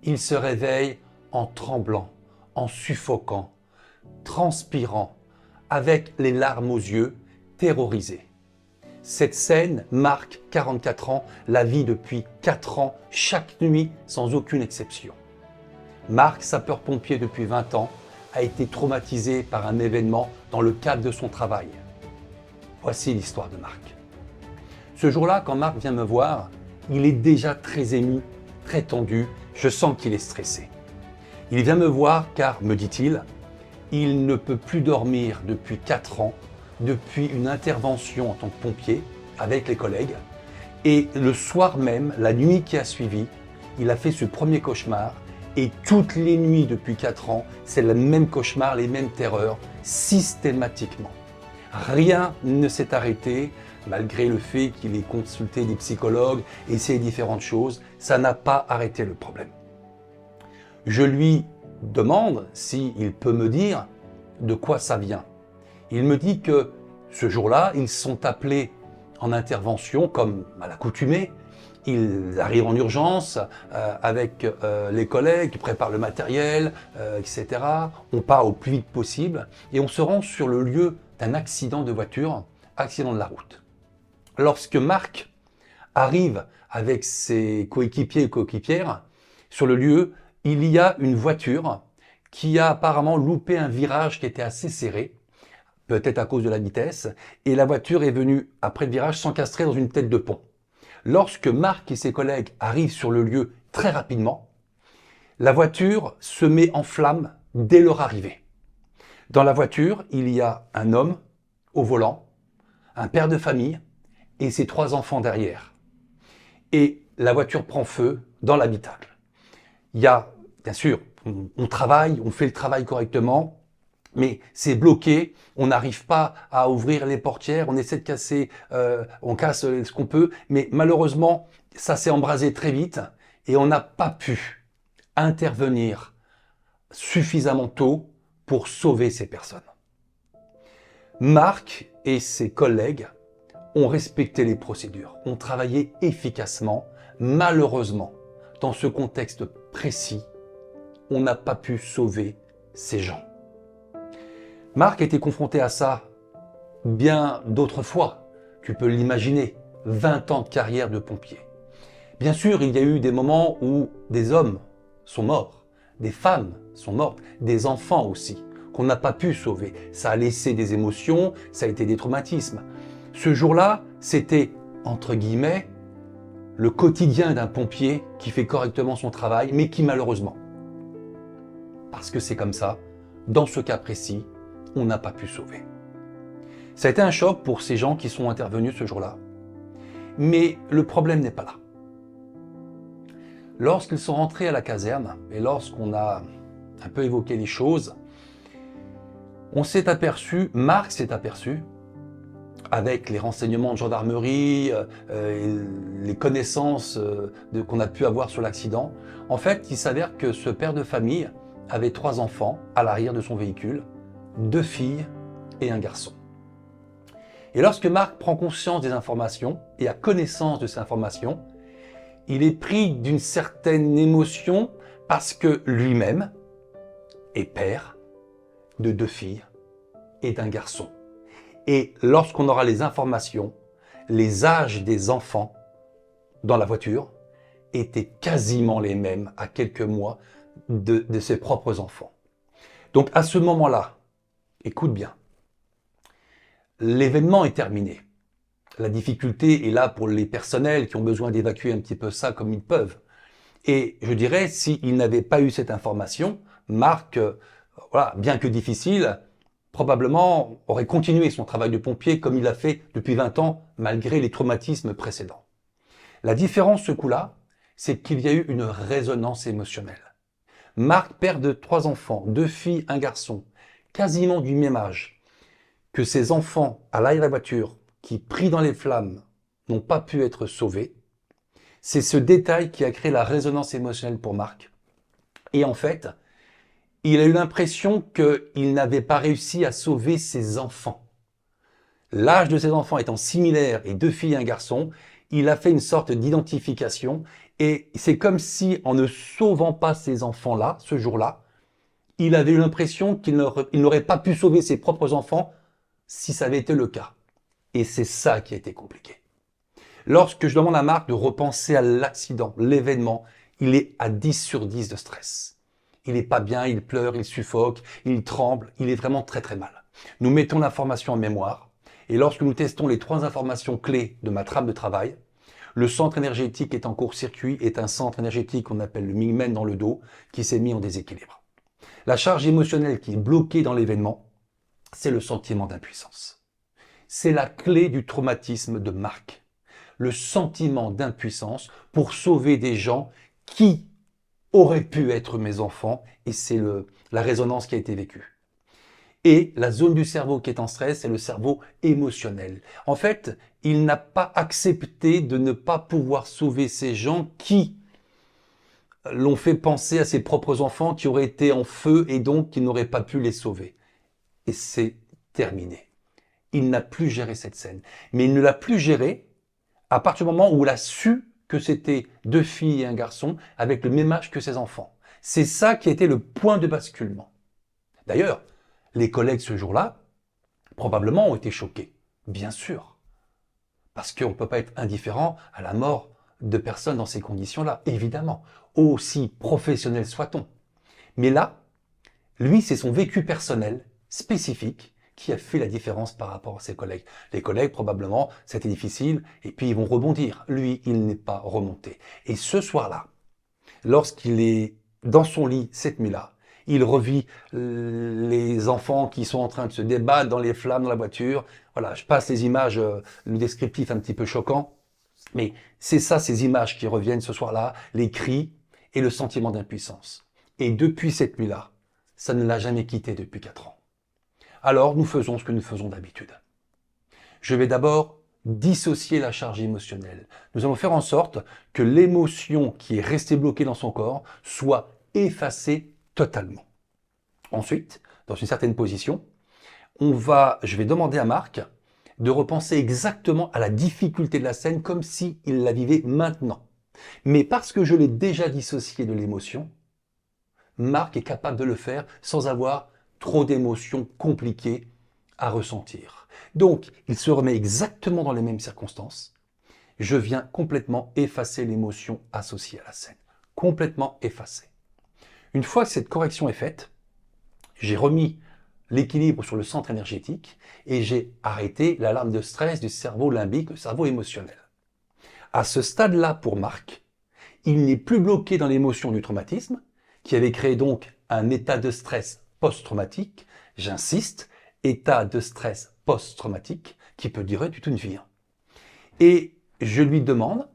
Il se réveille en tremblant, en suffoquant, transpirant, avec les larmes aux yeux, terrorisé. Cette scène marque 44 ans, la vie depuis 4 ans, chaque nuit sans aucune exception. Marc, sapeur-pompier depuis 20 ans, a été traumatisé par un événement dans le cadre de son travail. Voici l'histoire de Marc. Ce jour-là, quand Marc vient me voir, il est déjà très ému, très tendu, je sens qu'il est stressé. Il vient me voir car, me dit-il, il ne peut plus dormir depuis 4 ans, depuis une intervention en tant que pompier avec les collègues. Et le soir même, la nuit qui a suivi, il a fait ce premier cauchemar. Et toutes les nuits depuis 4 ans, c'est le même cauchemar, les mêmes terreurs, systématiquement. Rien ne s'est arrêté, malgré le fait qu'il ait consulté des psychologues, essayé différentes choses, ça n'a pas arrêté le problème. Je lui demande s'il peut me dire de quoi ça vient. Il me dit que ce jour-là, ils sont appelés en intervention comme à l'accoutumée. Ils arrivent en urgence avec les collègues qui préparent le matériel, etc. On part au plus vite possible et on se rend sur le lieu d'un accident de voiture, accident de la route. Lorsque Marc arrive avec ses coéquipiers et coéquipières sur le lieu, il y a une voiture qui a apparemment loupé un virage qui était assez serré, peut-être à cause de la vitesse, et la voiture est venue, après le virage, s'encastrer dans une tête de pont. Lorsque Marc et ses collègues arrivent sur le lieu très rapidement, la voiture se met en flammes dès leur arrivée. Dans la voiture, il y a un homme au volant, un père de famille et ses 3 enfants derrière. Et la voiture prend feu dans l'habitacle. Il y a, bien sûr, on travaille, on fait le travail correctement, mais c'est bloqué, on n'arrive pas à ouvrir les portières, on essaie de casser, on casse ce qu'on peut, mais malheureusement, ça s'est embrasé très vite et on n'a pas pu intervenir suffisamment tôt pour sauver ces personnes. Marc et ses collègues ont respecté les procédures, ont travaillé efficacement. Malheureusement, dans ce contexte précis, on n'a pas pu sauver ces gens. Marc a été confronté à ça bien d'autres fois, tu peux l'imaginer, 20 ans de carrière de pompier. Bien sûr, il y a eu des moments où des hommes sont morts, des femmes sont mortes, des enfants aussi, qu'on n'a pas pu sauver. Ça a laissé des émotions, ça a été des traumatismes. Ce jour-là, c'était, entre guillemets, le quotidien d'un pompier qui fait correctement son travail, mais qui malheureusement, parce que c'est comme ça, dans ce cas précis, on n'a pas pu sauver. Ça a été un choc pour ces gens qui sont intervenus ce jour-là. Mais le problème n'est pas là. Lorsqu'ils sont rentrés à la caserne, et lorsqu'on a un peu évoqué les choses, on s'est aperçu, Marc s'est aperçu, avec les renseignements de gendarmerie, les connaissances qu'on a pu avoir sur l'accident, en fait, il s'avère que ce père de famille avait 3 enfants à l'arrière de son véhicule, 2 filles et un garçon. Et lorsque Marc prend conscience des informations et a connaissance de ces informations, il est pris d'une certaine émotion parce que lui-même est père de 2 filles et d'un garçon. Et lorsqu'on aura les informations, les âges des enfants dans la voiture étaient quasiment les mêmes à quelques mois de ses propres enfants. Donc à ce moment-là, écoute bien, l'événement est terminé. La difficulté est là pour les personnels qui ont besoin d'évacuer un petit peu ça comme ils peuvent. Et je dirais, s'il n'avait pas eu cette information, Marc, voilà, bien que difficile, probablement aurait continué son travail de pompier comme il l'a fait depuis 20 ans, malgré les traumatismes précédents. La différence ce coup-là, c'est qu'il y a eu une résonance émotionnelle. Marc, père de 3 enfants, 2 filles, un garçon, quasiment du même âge, que ses enfants à l'arrière de la voiture, qui pris dans les flammes, n'ont pas pu être sauvés, c'est ce détail qui a créé la résonance émotionnelle pour Marc. Et en fait, il a eu l'impression qu'il n'avait pas réussi à sauver ses enfants. L'âge de ses enfants étant similaire et 2 filles et un garçon, il a fait une sorte d'identification Et c'est comme si, en ne sauvant pas ces enfants-là, ce jour-là, il avait eu l'impression qu'il n'aurait pas pu sauver ses propres enfants si ça avait été le cas. Et c'est ça qui a été compliqué. Lorsque je demande à Marc de repenser à l'accident, l'événement, il est à 10 sur 10 de stress. Il n'est pas bien, il pleure, il suffoque, il tremble, il est vraiment très très mal. Nous mettons l'information en mémoire et lorsque nous testons les 3 informations clés de ma trame de travail, le centre énergétique est en court-circuit, est un centre énergétique qu'on appelle le mingmen dans le dos qui s'est mis en déséquilibre. La charge émotionnelle qui est bloquée dans l'événement, c'est le sentiment d'impuissance. C'est la clé du traumatisme de Marc. Le sentiment d'impuissance pour sauver des gens qui auraient pu être mes enfants, et c'est la résonance qui a été vécue. Et la zone du cerveau qui est en stress, c'est le cerveau émotionnel. En fait, il n'a pas accepté de ne pas pouvoir sauver ces gens qui l'ont fait penser à ses propres enfants qui auraient été en feu et donc qui n'auraient pas pu les sauver. Et c'est terminé. Il n'a plus géré cette scène. Mais il ne l'a plus gérée à partir du moment où il a su que c'était 2 filles et un garçon avec le même âge que ses enfants. C'est ça qui a été le point de basculement. D'ailleurs, les collègues ce jour-là, probablement ont été choqués. Bien sûr. Parce qu'on ne peut pas être indifférent à la mort de personnes dans ces conditions-là, évidemment. Aussi professionnel soit-on. Mais là, lui, c'est son vécu personnel, spécifique, qui a fait la différence par rapport à ses collègues. Les collègues, probablement, c'était difficile, et puis ils vont rebondir. Lui, il n'est pas remonté. Et ce soir-là, lorsqu'il est dans son lit cette nuit-là, il revit les enfants qui sont en train de se débattre dans les flammes dans la voiture. Voilà, je passe les images, le descriptif un petit peu choquant, mais c'est ça, ces images qui reviennent ce soir-là, les cris et le sentiment d'impuissance. Et depuis cette nuit-là, ça ne l'a jamais quitté depuis 4 ans. Alors, nous faisons ce que nous faisons d'habitude. Je vais d'abord dissocier la charge émotionnelle. Nous allons faire en sorte que l'émotion qui est restée bloquée dans son corps soit effacée totalement. Ensuite, dans une certaine position, je vais demander à Marc de repenser exactement à la difficulté de la scène comme s'il la vivait maintenant. Mais parce que je l'ai déjà dissocié de l'émotion, Marc est capable de le faire sans avoir trop d'émotions compliquées à ressentir. Donc, il se remet exactement dans les mêmes circonstances. Je viens complètement effacer l'émotion associée à la scène. Complètement effacée. Une fois que cette correction est faite, j'ai remis l'équilibre sur le centre énergétique et j'ai arrêté l'alarme de stress du cerveau limbique, le cerveau émotionnel. À ce stade-là, pour Marc, il n'est plus bloqué dans l'émotion du traumatisme, qui avait créé donc un état de stress post-traumatique, j'insiste, état de stress post-traumatique qui peut durer toute une vie. Et je lui demande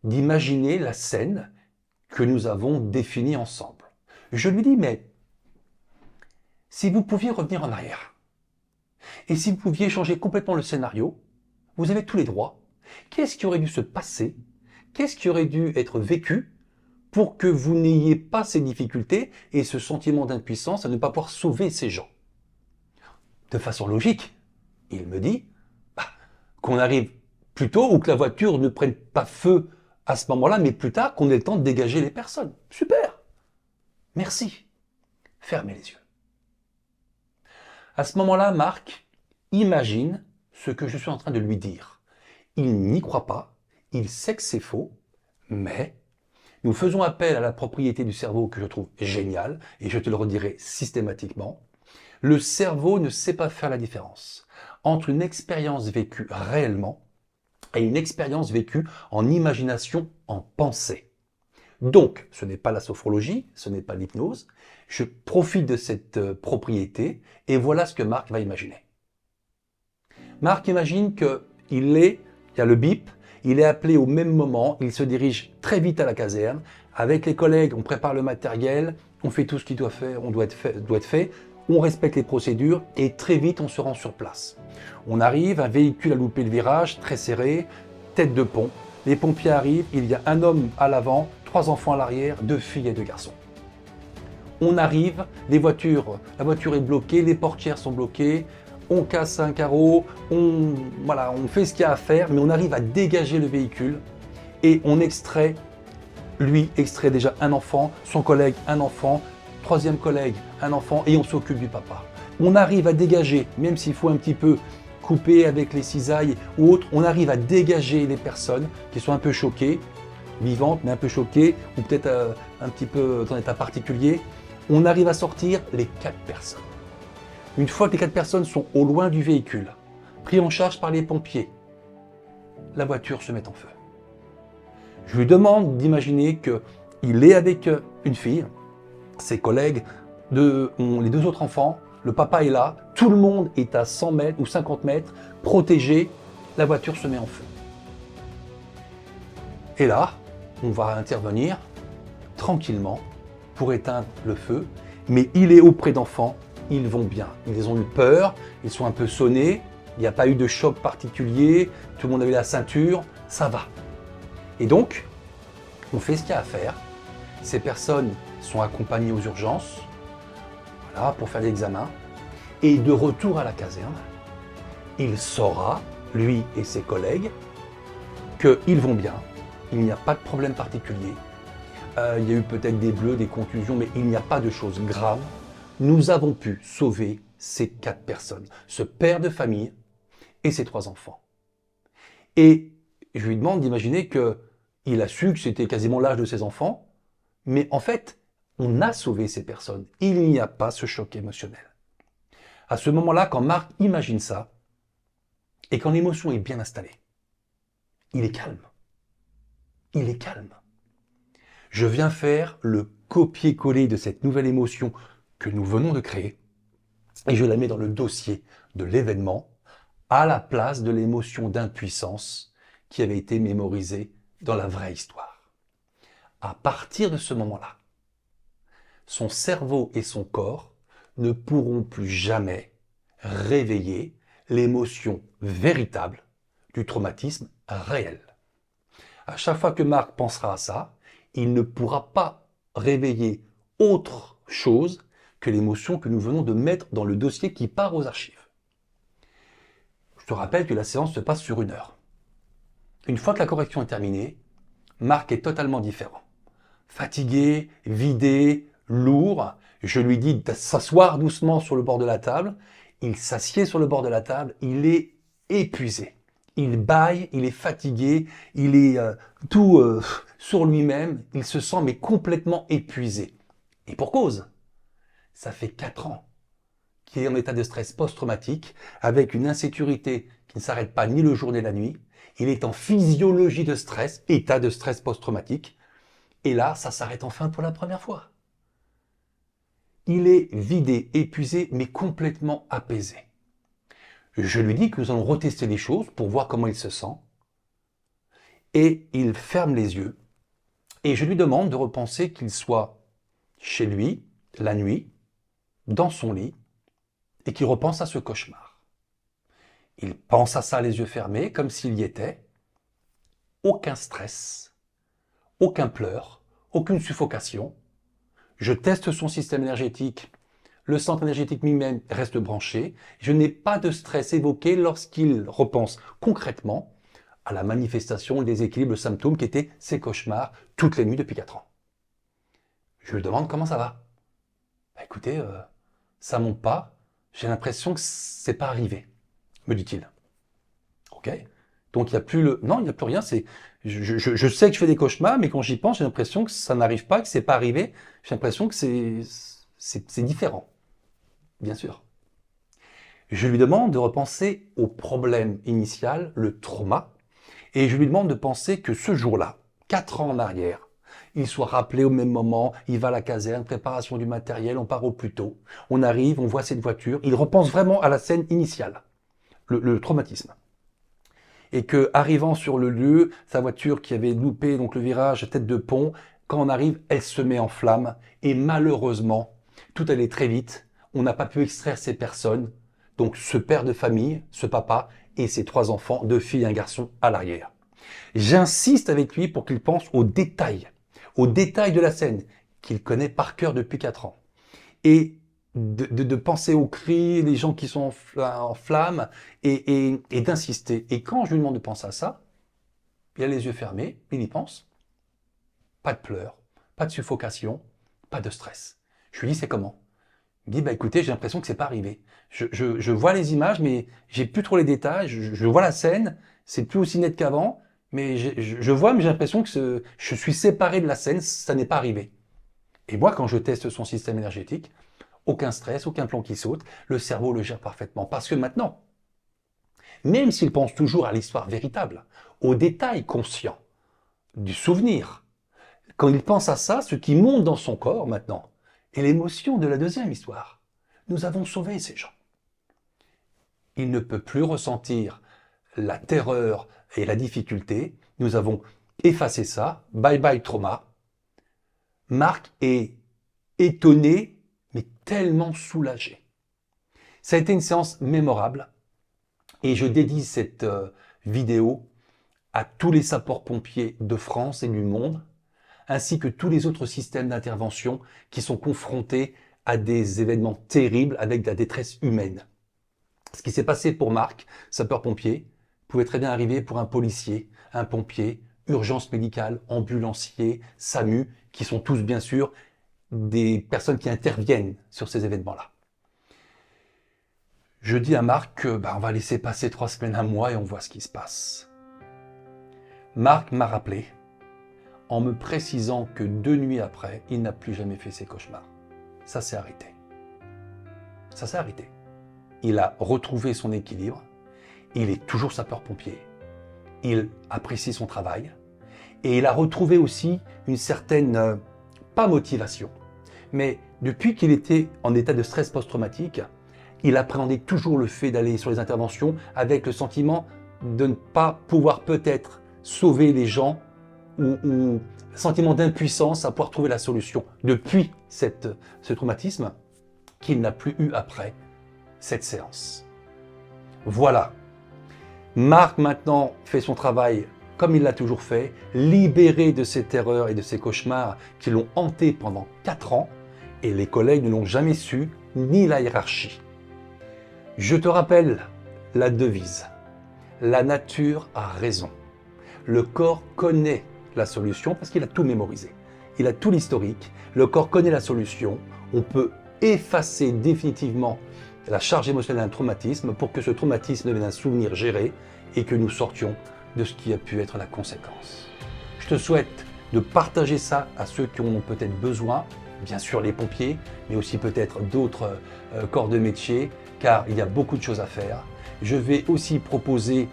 d'imaginer la scène que nous avons définie ensemble. Je lui dis, mais si vous pouviez revenir en arrière, et si vous pouviez changer complètement le scénario, vous avez tous les droits. Qu'est-ce qui aurait dû se passer? Qu'est-ce qui aurait dû être vécu pour que vous n'ayez pas ces difficultés et ce sentiment d'impuissance à ne pas pouvoir sauver ces gens? De façon logique, il me dit qu'on arrive plus tôt ou que la voiture ne prenne pas feu à ce moment-là, mais plus tard, qu'on ait le temps de dégager les personnes. Super! Merci. Fermez les yeux. À ce moment-là, Marc imagine ce que je suis en train de lui dire. Il n'y croit pas, il sait que c'est faux, mais nous faisons appel à la propriété du cerveau que je trouve géniale, et je te le redirai systématiquement. Le cerveau ne sait pas faire la différence entre une expérience vécue réellement et une expérience vécue en imagination, en pensée. Donc, ce n'est pas la sophrologie, ce n'est pas l'hypnose. Je profite de cette propriété et voilà ce que Marc va imaginer. Marc imagine qu'il y a le bip, il est appelé au même moment, il se dirige très vite à la caserne. Avec les collègues, on prépare le matériel, on fait tout ce qui doit être fait, on respecte les procédures et très vite on se rend sur place. On arrive, un véhicule a loupé le virage, très serré, tête de pont. Les pompiers arrivent, il y a un homme à l'avant, 3 enfants à l'arrière, 2 filles et 2 garçons. On arrive, la voiture est bloquée, les portières sont bloquées, on casse un carreau, on fait ce qu'il y a à faire, mais on arrive à dégager le véhicule et on extrait lui extrait déjà un enfant, son collègue un enfant, troisième collègue un enfant et on s'occupe du papa. On arrive à dégager, même s'il faut un petit peu couper avec les cisailles ou autre, on arrive à dégager les personnes qui sont un peu choquées, vivantes mais un peu choquées ou peut-être un petit peu dans un état particulier. On arrive à sortir les 4 personnes. Une fois que les 4 personnes sont au loin du véhicule, pris en charge par les pompiers, la voiture se met en feu. Je lui demande d'imaginer qu'il est avec une fille, ses collègues, les 2 autres enfants, le papa est là, tout le monde est à 100 mètres ou 50 mètres, protégé, la voiture se met en feu. Et là, on va intervenir tranquillement pour éteindre le feu, mais il est auprès d'enfants, ils vont bien. Ils ont eu peur, ils sont un peu sonnés, il n'y a pas eu de choc particulier, tout le monde avait la ceinture, ça va. Et donc, on fait ce qu'il y a à faire. Ces personnes sont accompagnées aux urgences, voilà, pour faire l'examen. Et de retour à la caserne, il saura, lui et ses collègues, qu'ils vont bien. Il n'y a pas de problème particulier. Il y a eu peut-être des bleus, des contusions, mais il n'y a pas de choses graves. Nous avons pu sauver ces 4 personnes, ce père de famille et ses 3 enfants. Et je lui demande d'imaginer qu'il a su que c'était quasiment l'âge de ses enfants, mais en fait, on a sauvé ces personnes. Il n'y a pas ce choc émotionnel. À ce moment-là, quand Marc imagine ça, et quand l'émotion est bien installée, il est calme. Il est calme. Je viens faire le copier-coller de cette nouvelle émotion que nous venons de créer, et je la mets dans le dossier de l'événement, à la place de l'émotion d'impuissance qui avait été mémorisée dans la vraie histoire. À partir de ce moment-là, son cerveau et son corps ne pourront plus jamais réveiller l'émotion véritable du traumatisme réel. À chaque fois que Marc pensera à ça, il ne pourra pas réveiller autre chose que l'émotion que nous venons de mettre dans le dossier qui part aux archives. Je te rappelle que la séance se passe sur 1 heure. Une fois que la correction est terminée, Marc est totalement différent. Fatigué, vidé, lourd. Je lui dis de s'asseoir doucement sur le bord de la table. Il s'assied sur le bord de la table. Il est épuisé. Il bâille, il est fatigué, il est sur lui-même. Il se sent mais complètement épuisé. Et pour cause, ça fait 4 ans qu'il est en état de stress post-traumatique, avec une insécurité qui ne s'arrête pas ni le jour ni la nuit. Il est en physiologie de stress, état de stress post-traumatique. Et là, ça s'arrête enfin pour la première fois. Il est vidé, épuisé, mais complètement apaisé. Je lui dis que nous allons retester les choses pour voir comment il se sent. Et il ferme les yeux. Et je lui demande de repenser qu'il soit chez lui, la nuit, dans son lit, et qu'il repense à ce cauchemar. Il pense à ça les yeux fermés, comme s'il y était. Aucun stress, aucun pleur, aucune suffocation. Je teste son système énergétique. Le centre énergétique lui-même reste branché. Je n'ai pas de stress évoqué lorsqu'il repense concrètement à la manifestation, le déséquilibre, le symptôme qui étaient ses cauchemars toutes les nuits depuis 4 ans. Je lui demande comment ça va. Écoutez, ça monte pas. J'ai l'impression que c'est pas arrivé, me dit-il. Ok. Donc il n'y a plus le, non, il n'y a plus rien. Je sais que je fais des cauchemars, mais quand j'y pense, j'ai l'impression que ça n'arrive pas, que c'est pas arrivé. J'ai l'impression que c'est différent, bien sûr. Je lui demande de repenser au problème initial, le trauma, et je lui demande de penser que ce jour-là, 4 ans en arrière, il soit rappelé au même moment, il va à la caserne, préparation du matériel, on part au plus tôt, on arrive, on voit cette voiture, il repense vraiment à la scène initiale, le traumatisme. Et que, arrivant sur le lieu, sa voiture qui avait loupé donc le virage tête de pont, quand on arrive, elle se met en flammes, et malheureusement, tout allait très vite, on n'a pas pu extraire ces personnes, donc ce père de famille, ce papa, et ses 3 enfants, 2 filles et un garçon à l'arrière. J'insiste avec lui pour qu'il pense aux détails de la scène qu'il connaît par cœur depuis 4 ans. Et de penser aux cris, les gens qui sont en flammes, et d'insister. Et quand je lui demande de penser à ça, il a les yeux fermés, il y pense. pas de pleurs, pas de suffocation, pas de stress. Je lui dis, c'est comment? Il me dit, écoutez, j'ai l'impression que c'est pas arrivé. Je vois les images, mais j'ai plus trop les détails. Je vois la scène, c'est plus aussi net qu'avant, mais je vois, mais j'ai l'impression que je suis séparé de la scène, ça n'est pas arrivé. Et moi, quand je teste son système énergétique, aucun stress, aucun plan qui saute, le cerveau le gère parfaitement. Parce que maintenant, même s'il pense toujours à l'histoire véritable, aux détails conscients du souvenir, quand il pense à ça, ce qui monte dans son corps maintenant est l'émotion de la deuxième histoire. Nous avons sauvé ces gens. Il ne peut plus ressentir la terreur et la difficulté. Nous avons effacé ça. Bye bye trauma. Marc est étonné, mais tellement soulagé. Ça a été une séance mémorable et je dédie cette vidéo à tous les sapeurs-pompiers de France et du monde, ainsi que tous les autres systèmes d'intervention qui sont confrontés à des événements terribles avec de la détresse humaine. Ce qui s'est passé pour Marc, sapeur-pompier, pouvait très bien arriver pour un policier, un pompier, urgence médicale, ambulancier, SAMU, qui sont tous bien sûr des personnes qui interviennent sur ces événements-là. Je dis à Marc que on va laisser passer 3 semaines, 1 mois et on voit ce qui se passe. Marc m'a rappelé en me précisant que 2 nuits après, il n'a plus jamais fait ses cauchemars. Ça s'est arrêté. Ça s'est arrêté. Il a retrouvé son équilibre. Il est toujours sapeur-pompier. Il apprécie son travail. Et il a retrouvé aussi une certaine, pas motivation, mais depuis qu'il était en état de stress post-traumatique, il appréhendait toujours le fait d'aller sur les interventions avec le sentiment de ne pas pouvoir peut-être sauver les gens ou sentiment d'impuissance à pouvoir trouver la solution depuis ce traumatisme qu'il n'a plus eu après cette séance. Voilà. Marc maintenant fait son travail comme il l'a toujours fait, libéré de ses terreurs et de ses cauchemars qui l'ont hanté pendant 4 ans, et les collègues ne l'ont jamais su, ni la hiérarchie. Je te rappelle la devise. La nature a raison. Le corps connaît la solution parce qu'il a tout mémorisé. Il a tout l'historique. Le corps connaît la solution. On peut effacer définitivement la charge émotionnelle d'un traumatisme pour que ce traumatisme devienne un souvenir géré et que nous sortions de ce qui a pu être la conséquence. Je te souhaite de partager ça à ceux qui en ont peut-être besoin, bien sûr les pompiers, mais aussi peut-être d'autres corps de métier, car il y a beaucoup de choses à faire. Je vais aussi proposer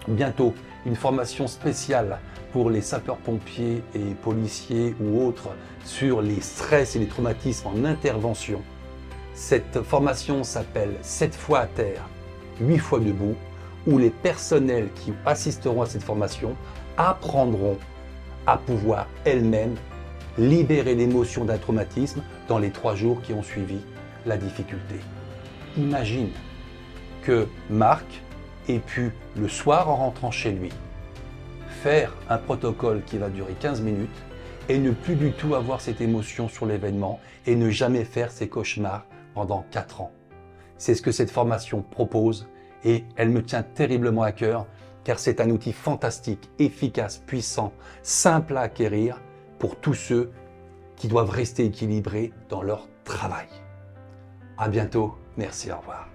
bientôt une formation spéciale pour les sapeurs-pompiers et policiers ou autres sur les stress et les traumatismes en intervention. Cette formation s'appelle 7 fois à terre, 8 fois debout, où les personnels qui assisteront à cette formation apprendront à pouvoir elles-mêmes libérer l'émotion d'un traumatisme dans les 3 jours qui ont suivi la difficulté. Imagine que Marc ait pu, le soir en rentrant chez lui, faire un protocole qui va durer 15 minutes et ne plus du tout avoir cette émotion sur l'événement et ne jamais faire ses cauchemars pendant 4 ans. C'est ce que cette formation propose et elle me tient terriblement à cœur car c'est un outil fantastique, efficace, puissant, simple à acquérir pour tous ceux qui doivent rester équilibrés dans leur travail. À bientôt, merci, au revoir.